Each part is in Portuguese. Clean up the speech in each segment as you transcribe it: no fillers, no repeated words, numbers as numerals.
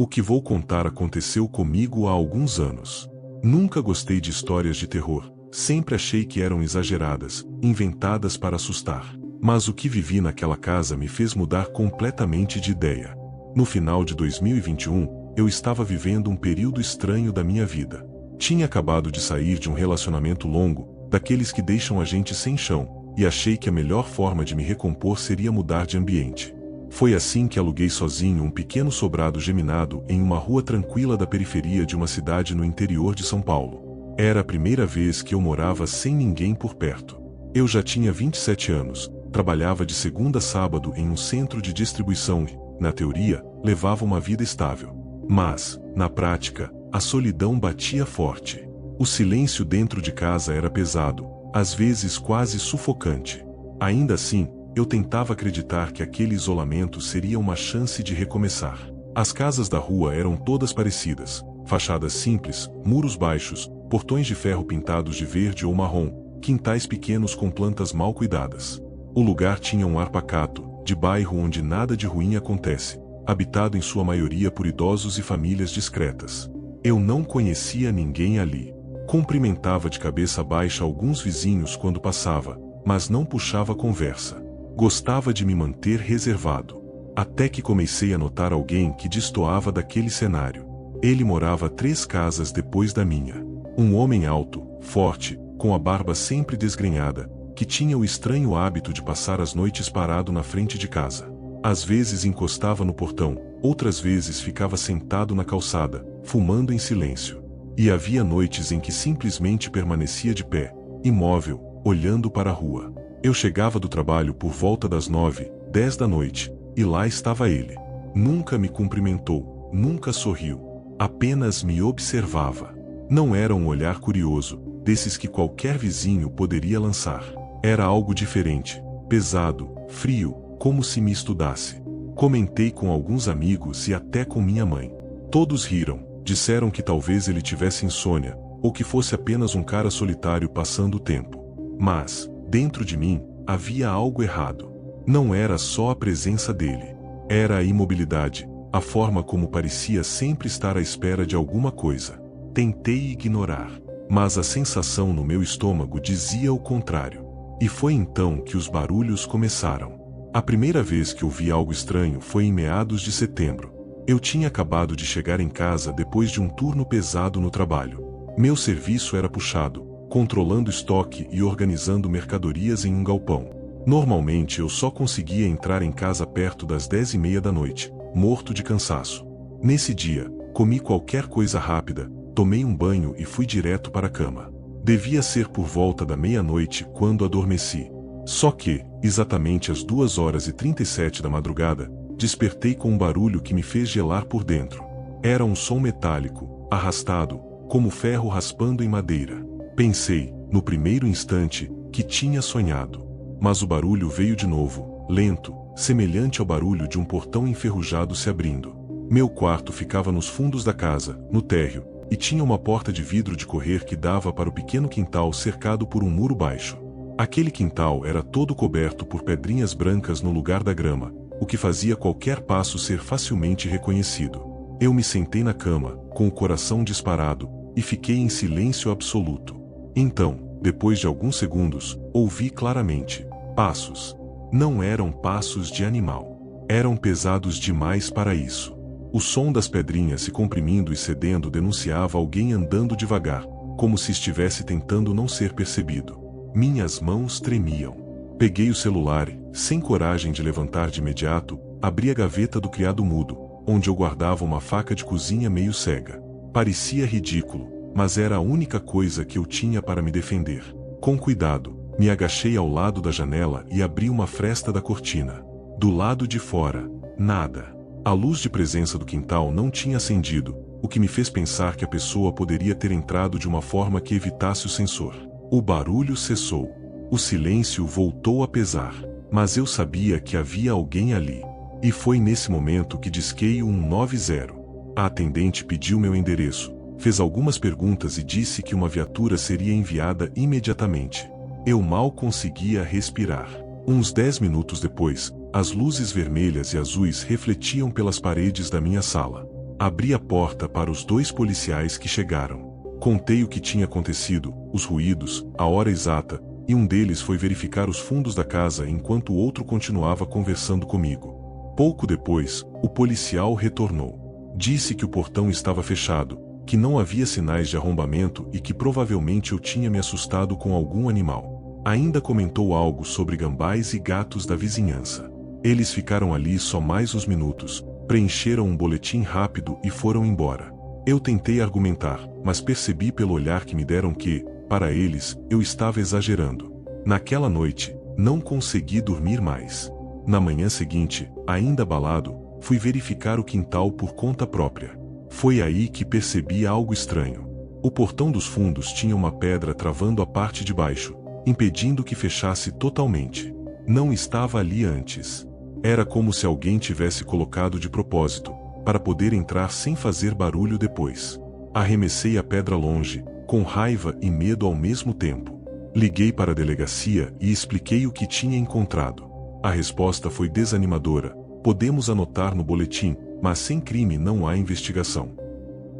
O que vou contar aconteceu comigo há alguns anos. Nunca gostei de histórias de terror, sempre achei que eram exageradas, inventadas para assustar. Mas o que vivi naquela casa me fez mudar completamente de ideia. No final de 2021, eu estava vivendo um período estranho da minha vida. Tinha acabado de sair de um relacionamento longo, daqueles que deixam a gente sem chão, e achei que a melhor forma de me recompor seria mudar de ambiente. Foi assim que aluguei sozinho um pequeno sobrado geminado em uma rua tranquila da periferia de uma cidade no interior de São Paulo. Era a primeira vez que eu morava sem ninguém por perto. Eu já tinha 27 anos, trabalhava de segunda a sábado em um centro de distribuição e, na teoria, levava uma vida estável. Mas, na prática, a solidão batia forte. O silêncio dentro de casa era pesado, às vezes quase sufocante. Ainda assim, eu tentava acreditar que aquele isolamento seria uma chance de recomeçar. As casas da rua eram todas parecidas, fachadas simples, muros baixos, portões de ferro pintados de verde ou marrom, quintais pequenos com plantas mal cuidadas. O lugar tinha um ar pacato, de bairro onde nada de ruim acontece, habitado em sua maioria por idosos e famílias discretas. Eu não conhecia ninguém ali. Cumprimentava de cabeça baixa alguns vizinhos quando passava, mas não puxava conversa. Gostava de me manter reservado. Até que comecei a notar alguém que destoava daquele cenário. Ele morava 3 casas depois da minha. Um homem alto, forte, com a barba sempre desgrenhada, que tinha o estranho hábito de passar as noites parado na frente de casa. Às vezes encostava no portão, outras vezes ficava sentado na calçada, fumando em silêncio. E havia noites em que simplesmente permanecia de pé, imóvel, olhando para a rua. Eu chegava do trabalho por volta das 9, 10 da noite, e lá estava ele. Nunca me cumprimentou, nunca sorriu, apenas me observava. Não era um olhar curioso, desses que qualquer vizinho poderia lançar. Era algo diferente, pesado, frio, como se me estudasse. Comentei com alguns amigos e até com minha mãe. Todos riram, disseram que talvez ele tivesse insônia, ou que fosse apenas um cara solitário passando o tempo. Mas, dentro de mim, havia algo errado. Não era só a presença dele. Era a imobilidade, a forma como parecia sempre estar à espera de alguma coisa. Tentei ignorar, mas a sensação no meu estômago dizia o contrário. E foi então que os barulhos começaram. A primeira vez que ouvi algo estranho foi em meados de setembro. Eu tinha acabado de chegar em casa depois de um turno pesado no trabalho. Meu serviço era puxado, controlando estoque e organizando mercadorias em um galpão. Normalmente eu só conseguia entrar em casa perto das 10h30 da noite, morto de cansaço. Nesse dia, comi qualquer coisa rápida, tomei um banho e fui direto para a cama. Devia ser por volta da meia-noite quando adormeci. Só que, exatamente às 2h37 da madrugada, despertei com um barulho que me fez gelar por dentro. Era um som metálico, arrastado, como ferro raspando em madeira. Pensei, no primeiro instante, que tinha sonhado. Mas o barulho veio de novo, lento, semelhante ao barulho de um portão enferrujado se abrindo. Meu quarto ficava nos fundos da casa, no térreo, e tinha uma porta de vidro de correr que dava para o pequeno quintal cercado por um muro baixo. Aquele quintal era todo coberto por pedrinhas brancas no lugar da grama, o que fazia qualquer passo ser facilmente reconhecido. Eu me sentei na cama, com o coração disparado, e fiquei em silêncio absoluto. Então, depois de alguns segundos, ouvi claramente. Passos. Não eram passos de animal. Eram pesados demais para isso. O som das pedrinhas se comprimindo e cedendo denunciava alguém andando devagar, como se estivesse tentando não ser percebido. Minhas mãos tremiam. Peguei o celular e, sem coragem de levantar de imediato, abri a gaveta do criado mudo, onde eu guardava uma faca de cozinha meio cega. Parecia ridículo, mas era a única coisa que eu tinha para me defender. Com cuidado, me agachei ao lado da janela e abri uma fresta da cortina. Do lado de fora, nada. A luz de presença do quintal não tinha acendido, o que me fez pensar que a pessoa poderia ter entrado de uma forma que evitasse o sensor. O barulho cessou. O silêncio voltou a pesar, mas eu sabia que havia alguém ali. E foi nesse momento que disquei o 190. A atendente pediu meu endereço, fez algumas perguntas e disse que uma viatura seria enviada imediatamente. Eu mal conseguia respirar. Uns 10 minutos depois, as luzes vermelhas e azuis refletiam pelas paredes da minha sala. Abri a porta para os 2 policiais que chegaram. Contei o que tinha acontecido, os ruídos, a hora exata, e um deles foi verificar os fundos da casa enquanto o outro continuava conversando comigo. Pouco depois, o policial retornou. Disse que o portão estava fechado, que não havia sinais de arrombamento e que provavelmente eu tinha me assustado com algum animal. Ainda comentou algo sobre gambás e gatos da vizinhança. Eles ficaram ali só mais uns minutos, preencheram um boletim rápido e foram embora. Eu tentei argumentar, mas percebi pelo olhar que me deram que, para eles, eu estava exagerando. Naquela noite, não consegui dormir mais. Na manhã seguinte, ainda abalado, fui verificar o quintal por conta própria. Foi aí que percebi algo estranho. O portão dos fundos tinha uma pedra travando a parte de baixo, impedindo que fechasse totalmente. Não estava ali antes. Era como se alguém tivesse colocado de propósito, para poder entrar sem fazer barulho depois. Arremessei a pedra longe, com raiva e medo ao mesmo tempo. Liguei para a delegacia e expliquei o que tinha encontrado. A resposta foi desanimadora: podemos anotar no boletim, mas sem crime não há investigação.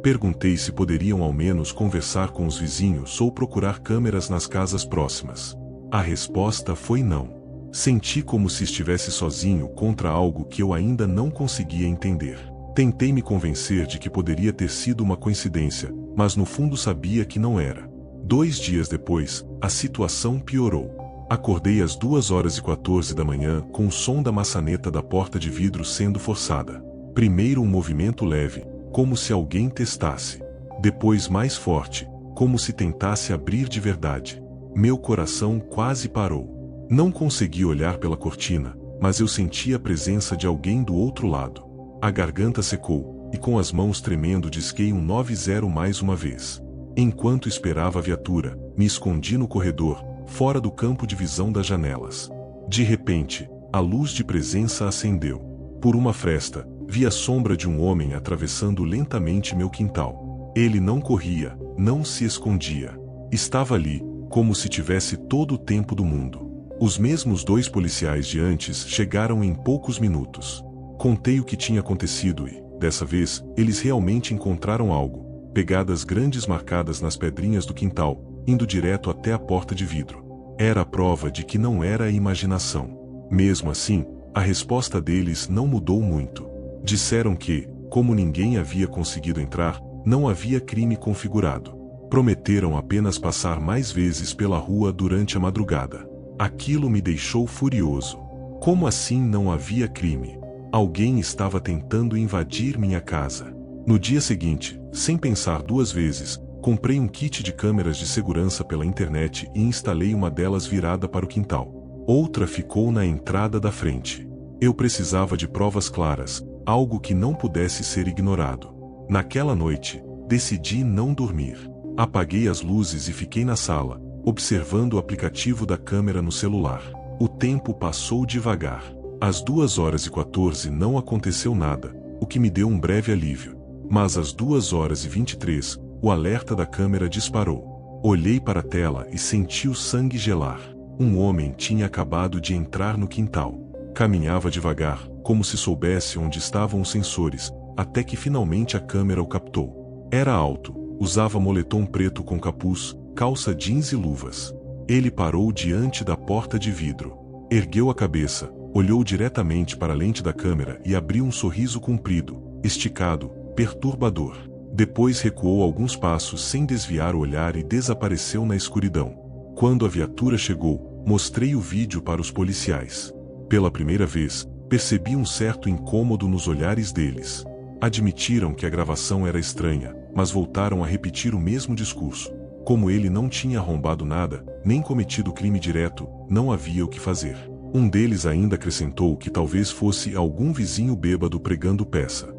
Perguntei se poderiam ao menos conversar com os vizinhos ou procurar câmeras nas casas próximas. A resposta foi não. Senti como se estivesse sozinho contra algo que eu ainda não conseguia entender. Tentei me convencer de que poderia ter sido uma coincidência, mas no fundo sabia que não era. 2 dias depois, a situação piorou. Acordei às 2h14 da manhã com o som da maçaneta da porta de vidro sendo forçada. Primeiro um movimento leve, como se alguém testasse. Depois mais forte, como se tentasse abrir de verdade. Meu coração quase parou. Não consegui olhar pela cortina, mas eu senti a presença de alguém do outro lado. A garganta secou, e com as mãos tremendo disquei 190 mais uma vez. Enquanto esperava a viatura, me escondi no corredor, fora do campo de visão das janelas. De repente, a luz de presença acendeu. Por uma fresta, vi a sombra de um homem atravessando lentamente meu quintal. Ele não corria, não se escondia. Estava ali, como se tivesse todo o tempo do mundo. Os mesmos 2 policiais de antes chegaram em poucos minutos. Contei o que tinha acontecido e, dessa vez, eles realmente encontraram algo. Pegadas grandes marcadas nas pedrinhas do quintal, indo direto até a porta de vidro. Era a prova de que não era imaginação. Mesmo assim, a resposta deles não mudou muito. Disseram que, como ninguém havia conseguido entrar, não havia crime configurado. Prometeram apenas passar mais vezes pela rua durante a madrugada. Aquilo me deixou furioso. Como assim não havia crime? Alguém estava tentando invadir minha casa. No dia seguinte, sem pensar 2 vezes, comprei um kit de câmeras de segurança pela internet e instalei uma delas virada para o quintal. Outra ficou na entrada da frente. Eu precisava de provas claras, algo que não pudesse ser ignorado. Naquela noite, decidi não dormir. Apaguei as luzes e fiquei na sala, observando o aplicativo da câmera no celular. O tempo passou devagar. Às 2h14 não aconteceu nada, o que me deu um breve alívio. Mas às 2h23, o alerta da câmera disparou. Olhei para a tela e senti o sangue gelar. Um homem tinha acabado de entrar no quintal. Caminhava devagar, como se soubesse onde estavam os sensores, até que finalmente a câmera o captou. Era alto, usava moletom preto com capuz, calça jeans e luvas. Ele parou diante da porta de vidro. Ergueu a cabeça, olhou diretamente para a lente da câmera e abriu um sorriso comprido, esticado, perturbador. Depois recuou alguns passos sem desviar o olhar e desapareceu na escuridão. Quando a viatura chegou, mostrei o vídeo para os policiais. Pela primeira vez, percebi um certo incômodo nos olhares deles. Admitiram que a gravação era estranha, mas voltaram a repetir o mesmo discurso. Como ele não tinha arrombado nada, nem cometido crime direto, não havia o que fazer. Um deles ainda acrescentou que talvez fosse algum vizinho bêbado pregando peça.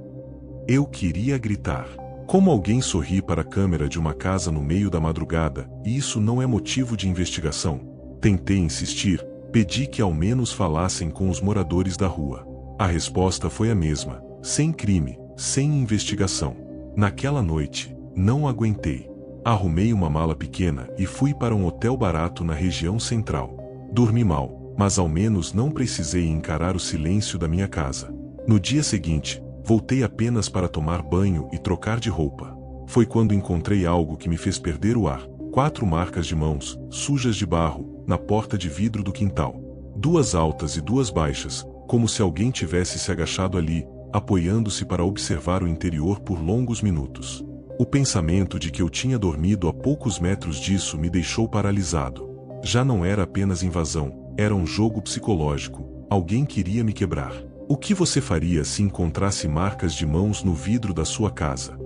Eu queria gritar. Como alguém sorri para a câmera de uma casa no meio da madrugada, e isso não é motivo de investigação? Tentei insistir, pedi que ao menos falassem com os moradores da rua. A resposta foi a mesma: sem crime, sem investigação. Naquela noite, não aguentei. Arrumei uma mala pequena e fui para um hotel barato na região central. Dormi mal, mas ao menos não precisei encarar o silêncio da minha casa. No dia seguinte, Voltei apenas para tomar banho e trocar de roupa. Foi quando encontrei algo que me fez perder o ar. 4 marcas de mãos, sujas de barro, na porta de vidro do quintal. 2 altas e 2 baixas, como se alguém tivesse se agachado ali, apoiando-se para observar o interior por longos minutos. O pensamento de que eu tinha dormido a poucos metros disso me deixou paralisado. Já não era apenas invasão, era um jogo psicológico. Alguém queria me quebrar. O que você faria se encontrasse marcas de mãos no vidro da sua casa?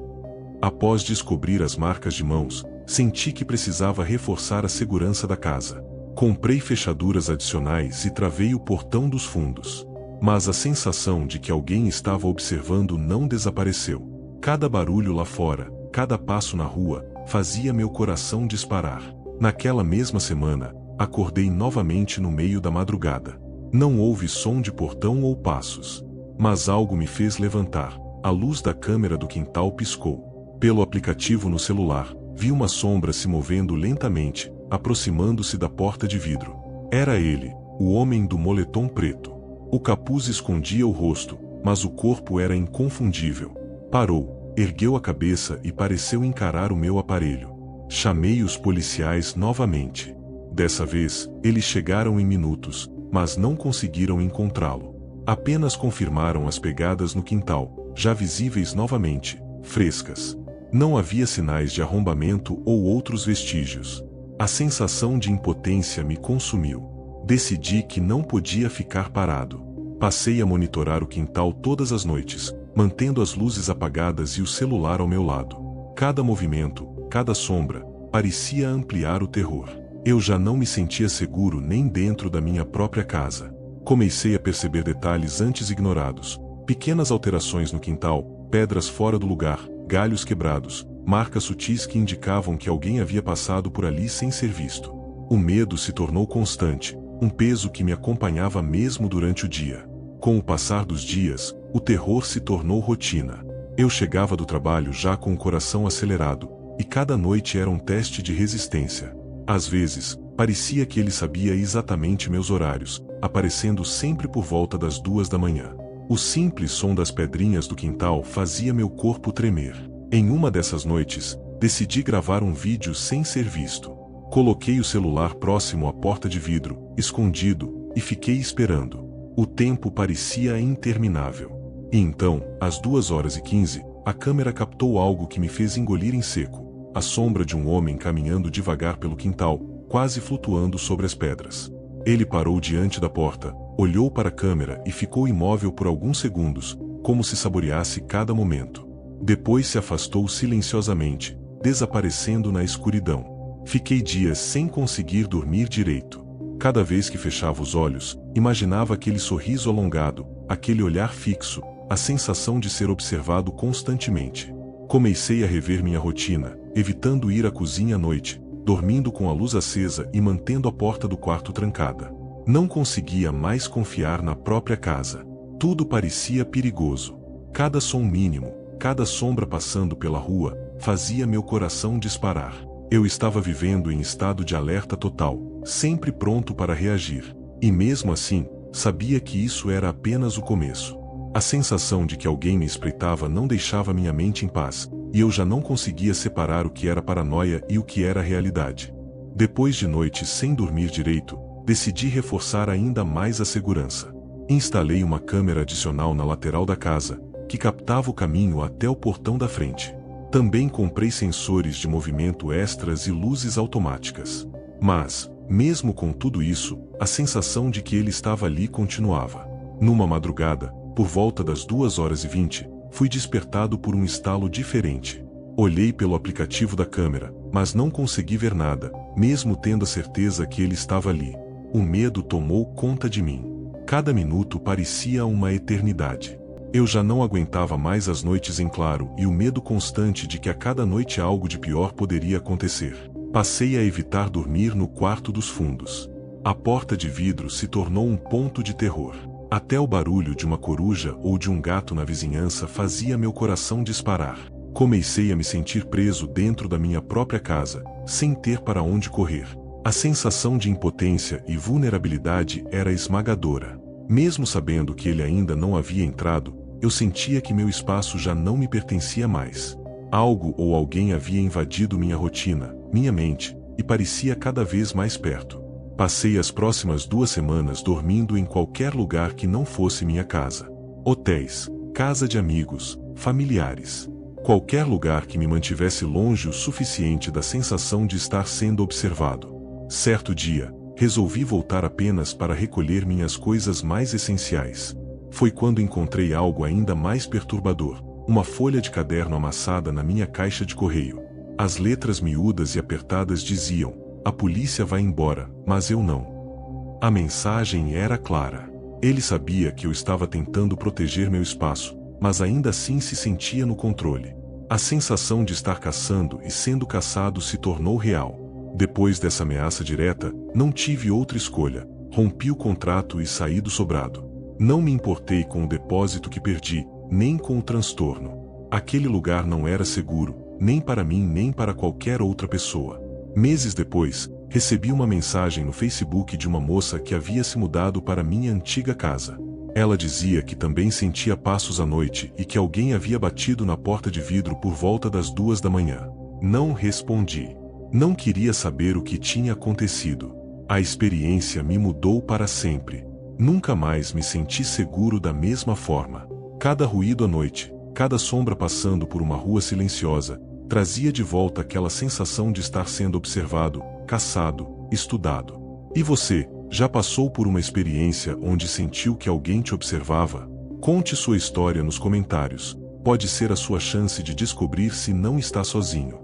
Após descobrir as marcas de mãos, senti que precisava reforçar a segurança da casa. Comprei fechaduras adicionais e travei o portão dos fundos. Mas a sensação de que alguém estava observando não desapareceu. Cada barulho lá fora, cada passo na rua, fazia meu coração disparar. Naquela mesma semana, acordei novamente no meio da madrugada. Não houve som de portão ou passos. Mas algo me fez levantar. A luz da câmera do quintal piscou. Pelo aplicativo no celular, vi uma sombra se movendo lentamente, aproximando-se da porta de vidro. Era ele, o homem do moletom preto. O capuz escondia o rosto, mas o corpo era inconfundível. Parou, ergueu a cabeça e pareceu encarar o meu aparelho. Chamei os policiais novamente. Dessa vez, eles chegaram em minutos, mas não conseguiram encontrá-lo. Apenas confirmaram as pegadas no quintal, já visíveis novamente, frescas. Não havia sinais de arrombamento ou outros vestígios. A sensação de impotência me consumiu. Decidi que não podia ficar parado. Passei a monitorar o quintal todas as noites, mantendo as luzes apagadas e o celular ao meu lado. Cada movimento, cada sombra, parecia ampliar o terror. Eu já não me sentia seguro nem dentro da minha própria casa. Comecei a perceber detalhes antes ignorados. Pequenas alterações no quintal, pedras fora do lugar, galhos quebrados, marcas sutis que indicavam que alguém havia passado por ali sem ser visto. O medo se tornou constante, um peso que me acompanhava mesmo durante o dia. Com o passar dos dias, o terror se tornou rotina. Eu chegava do trabalho já com o coração acelerado, e cada noite era um teste de resistência. Às vezes, parecia que ele sabia exatamente meus horários, aparecendo sempre por volta das 2 da manhã. O simples som das pedrinhas do quintal fazia meu corpo tremer. Em uma dessas noites, decidi gravar um vídeo sem ser visto. Coloquei o celular próximo à porta de vidro, escondido, e fiquei esperando. O tempo parecia interminável. E então, às 2h15, a câmera captou algo que me fez engolir em seco. A sombra de um homem caminhando devagar pelo quintal, quase flutuando sobre as pedras. Ele parou diante da porta, olhou para a câmera e ficou imóvel por alguns segundos, como se saboreasse cada momento. Depois se afastou silenciosamente, desaparecendo na escuridão. Fiquei dias sem conseguir dormir direito. Cada vez que fechava os olhos, imaginava aquele sorriso alongado, aquele olhar fixo, a sensação de ser observado constantemente. Comecei a rever minha rotina, evitando ir à cozinha à noite, dormindo com a luz acesa e mantendo a porta do quarto trancada. Não conseguia mais confiar na própria casa. Tudo parecia perigoso. Cada som mínimo, cada sombra passando pela rua, fazia meu coração disparar. Eu estava vivendo em estado de alerta total, sempre pronto para reagir. E mesmo assim, sabia que isso era apenas o começo. A sensação de que alguém me espreitava não deixava minha mente em paz, e eu já não conseguia separar o que era paranoia e o que era realidade. Depois de noites sem dormir direito, decidi reforçar ainda mais a segurança. Instalei uma câmera adicional na lateral da casa, que captava o caminho até o portão da frente. Também comprei sensores de movimento extras e luzes automáticas. Mas, mesmo com tudo isso, a sensação de que ele estava ali continuava. Numa madrugada, por volta das 2h20, fui despertado por um estalo diferente. Olhei pelo aplicativo da câmera, mas não consegui ver nada, mesmo tendo a certeza que ele estava ali. O medo tomou conta de mim. Cada minuto parecia uma eternidade. Eu já não aguentava mais as noites em claro e o medo constante de que a cada noite algo de pior poderia acontecer. Passei a evitar dormir no quarto dos fundos. A porta de vidro se tornou um ponto de terror. Até o barulho de uma coruja ou de um gato na vizinhança fazia meu coração disparar. Comecei a me sentir preso dentro da minha própria casa, sem ter para onde correr. A sensação de impotência e vulnerabilidade era esmagadora. Mesmo sabendo que ele ainda não havia entrado, eu sentia que meu espaço já não me pertencia mais. Algo ou alguém havia invadido minha rotina, minha mente, e parecia cada vez mais perto. Passei as próximas 2 semanas dormindo em qualquer lugar que não fosse minha casa. Hotéis, casa de amigos, familiares. Qualquer lugar que me mantivesse longe o suficiente da sensação de estar sendo observado. Certo dia, resolvi voltar apenas para recolher minhas coisas mais essenciais. Foi quando encontrei algo ainda mais perturbador: uma folha de caderno amassada na minha caixa de correio. As letras miúdas e apertadas diziam: "A polícia vai embora, mas eu não." A mensagem era clara. Ele sabia que eu estava tentando proteger meu espaço, mas ainda assim se sentia no controle. A sensação de estar caçando e sendo caçado se tornou real. Depois dessa ameaça direta, não tive outra escolha. Rompi o contrato e saí do sobrado. Não me importei com o depósito que perdi, nem com o transtorno. Aquele lugar não era seguro, nem para mim nem para qualquer outra pessoa. Meses depois, recebi uma mensagem no Facebook de uma moça que havia se mudado para minha antiga casa. Ela dizia que também sentia passos à noite e que alguém havia batido na porta de vidro por volta das 2 da manhã. Não respondi. Não queria saber o que tinha acontecido. A experiência me mudou para sempre. Nunca mais me senti seguro da mesma forma. Cada ruído à noite, cada sombra passando por uma rua silenciosa, trazia de volta aquela sensação de estar sendo observado, caçado, estudado. E você, já passou por uma experiência onde sentiu que alguém te observava? Conte sua história nos comentários. Pode ser a sua chance de descobrir se não está sozinho.